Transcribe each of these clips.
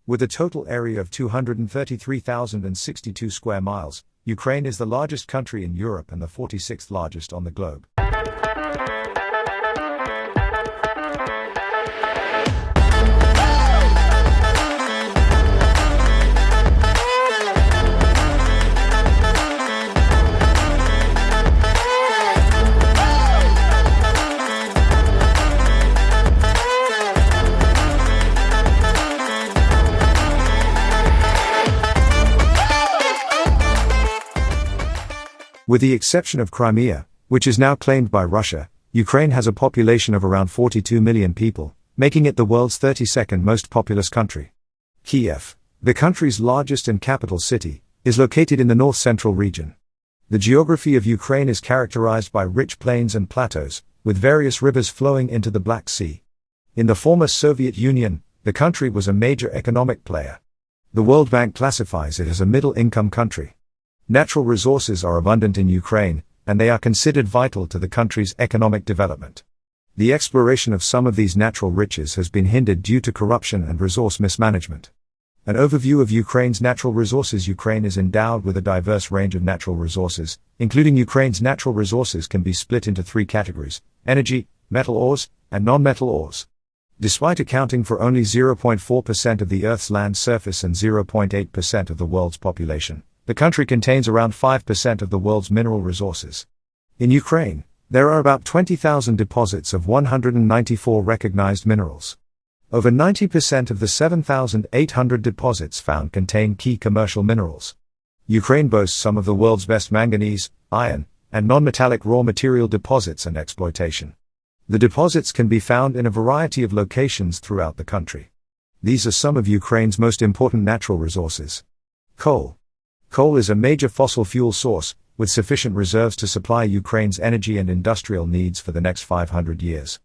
With a total area of 233,062 square miles, Ukraine is the largest country in Europe and the 46th largest on the globe. With the exception of Crimea, which is now claimed by Russia, Ukraine has a population of around 42 million people, making it the world's 32nd most populous country. Kiev, the country's largest and capital city, is located in the north-central region. The geography of Ukraine is characterized by rich plains and plateaus, with various rivers flowing into the Black Sea. In the former Soviet Union, the country was a major economic player. The World Bank classifies it as a middle-income country. Natural resources are abundant in Ukraine, and they are considered vital to the country's economic development. The exploration of some of these natural riches has been hindered due to corruption and resource mismanagement. An overview of Ukraine's natural resources. Ukraine is endowed with a diverse range of natural resources, including Ukraine's natural resources can be split into three categories: energy, metal ores, and non-metal ores. Despite accounting for only 0.4% of the Earth's land surface and 0.8% of the world's population, the country contains around 5% of the world's mineral resources. In Ukraine, there are about 20,000 deposits of 194 recognized minerals. Over 90% of the 7,800 deposits found contain key commercial minerals. Ukraine boasts some of the world's best manganese, iron, and non-metallic raw material deposits and exploitation. The deposits can be found in a variety of locations throughout the country. These are some of Ukraine's most important natural resources. Coal. Coal is a major fossil fuel source, with sufficient reserves to supply Ukraine's energy and industrial needs for the next 500 years.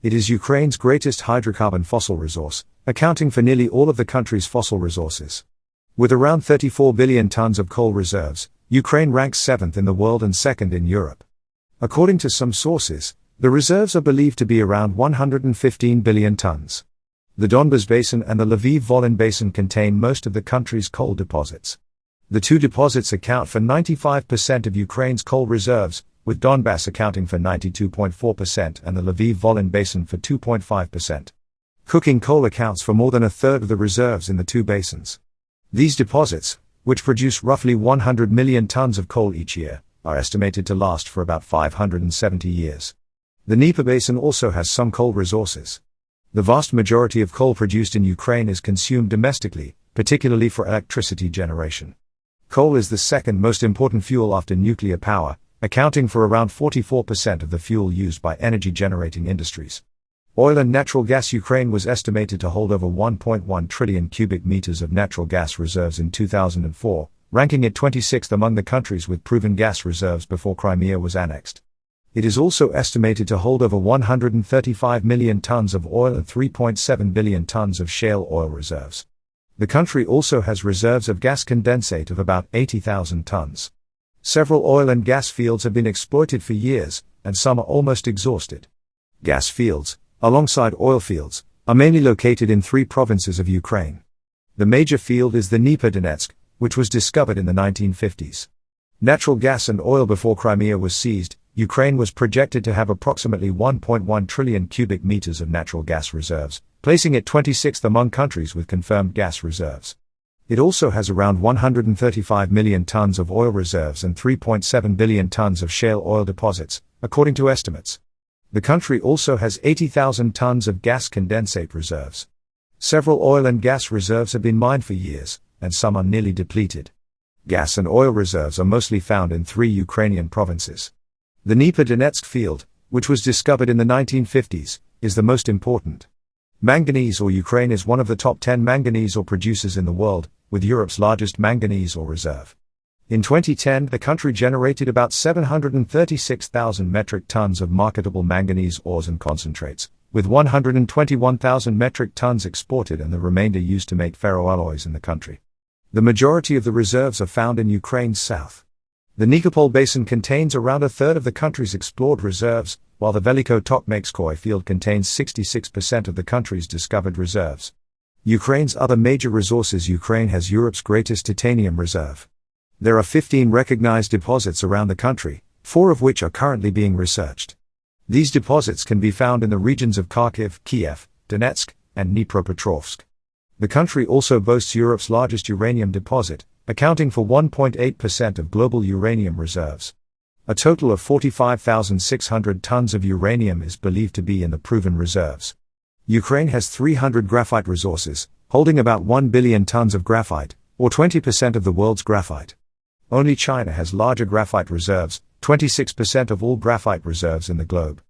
It is Ukraine's greatest hydrocarbon fossil resource, accounting for nearly all of the country's fossil resources. With around 34 billion tons of coal reserves, Ukraine ranks 7th in the world and 2nd in Europe. According to some sources, the reserves are believed to be around 115 billion tons. The Donbas Basin and the Lviv-Volyn Basin contain most of the country's coal deposits. The two deposits account for 95% of Ukraine's coal reserves, with Donbass accounting for 92.4% and the Lviv-Volyn Basin for 2.5%. Coking coal accounts for more than a third of the reserves in the two basins. These deposits, which produce roughly 100 million tons of coal each year, are estimated to last for about 570 years. The Dnieper Basin also has some coal resources. The vast majority of coal produced in Ukraine is consumed domestically, particularly for electricity generation. Coal is the second most important fuel after nuclear power, accounting for around 44% of the fuel used by energy-generating industries. Oil and natural gas. Ukraine was estimated to hold over 1.1 trillion cubic meters of natural gas reserves in 2004, ranking it 26th among the countries with proven gas reserves before Crimea was annexed. It is also estimated to hold over 135 million tons of oil and 3.7 billion tons of shale oil reserves. The country also has reserves of gas condensate of about 80,000 tons. Several oil and gas fields have been exploited for years, and some are almost exhausted. Gas fields, alongside oil fields, are mainly located in three provinces of Ukraine. The major field is the Dnieper, which was discovered in the 1950s. Natural gas and oil. Before Crimea was seized, Ukraine was projected to have approximately 1.1 trillion cubic meters of natural gas reserves, placing it 26th among countries with confirmed gas reserves. It also has around 135 million tons of oil reserves and 3.7 billion tons of shale oil deposits, according to estimates. The country also has 80,000 tons of gas condensate reserves. Several oil and gas reserves have been mined for years, and some are nearly depleted. Gas and oil reserves are mostly found in three Ukrainian provinces. The Dnieper field, which was discovered in the 1950s, is the most important. Manganese ore. Ukraine is one of the top 10 manganese ore producers in the world, with Europe's largest manganese ore reserve. In 2010, the country generated about 736,000 metric tons of marketable manganese ores and concentrates, with 121,000 metric tons exported and the remainder used to make ferroalloys in the country. The majority of the reserves are found in Ukraine's south. The Nikopol Basin contains around a third of the country's explored reserves, while the Veliko Tokmaskoy field contains 66% of the country's discovered reserves. Ukraine's other major resources. Ukraine has Europe's greatest titanium reserve. There are 15 recognized deposits around the country, 4 of which are currently being researched. These deposits can be found in the regions of Kharkiv, Kiev, Donetsk, and Dnipropetrovsk. The country also boasts Europe's largest uranium deposit, accounting for 1.8% of global uranium reserves. A total of 45,600 tons of uranium is believed to be in the proven reserves. Ukraine has 300 graphite resources, holding about 1 billion tons of graphite, or 20% of the world's graphite. Only China has larger graphite reserves, 26% of all graphite reserves in the globe.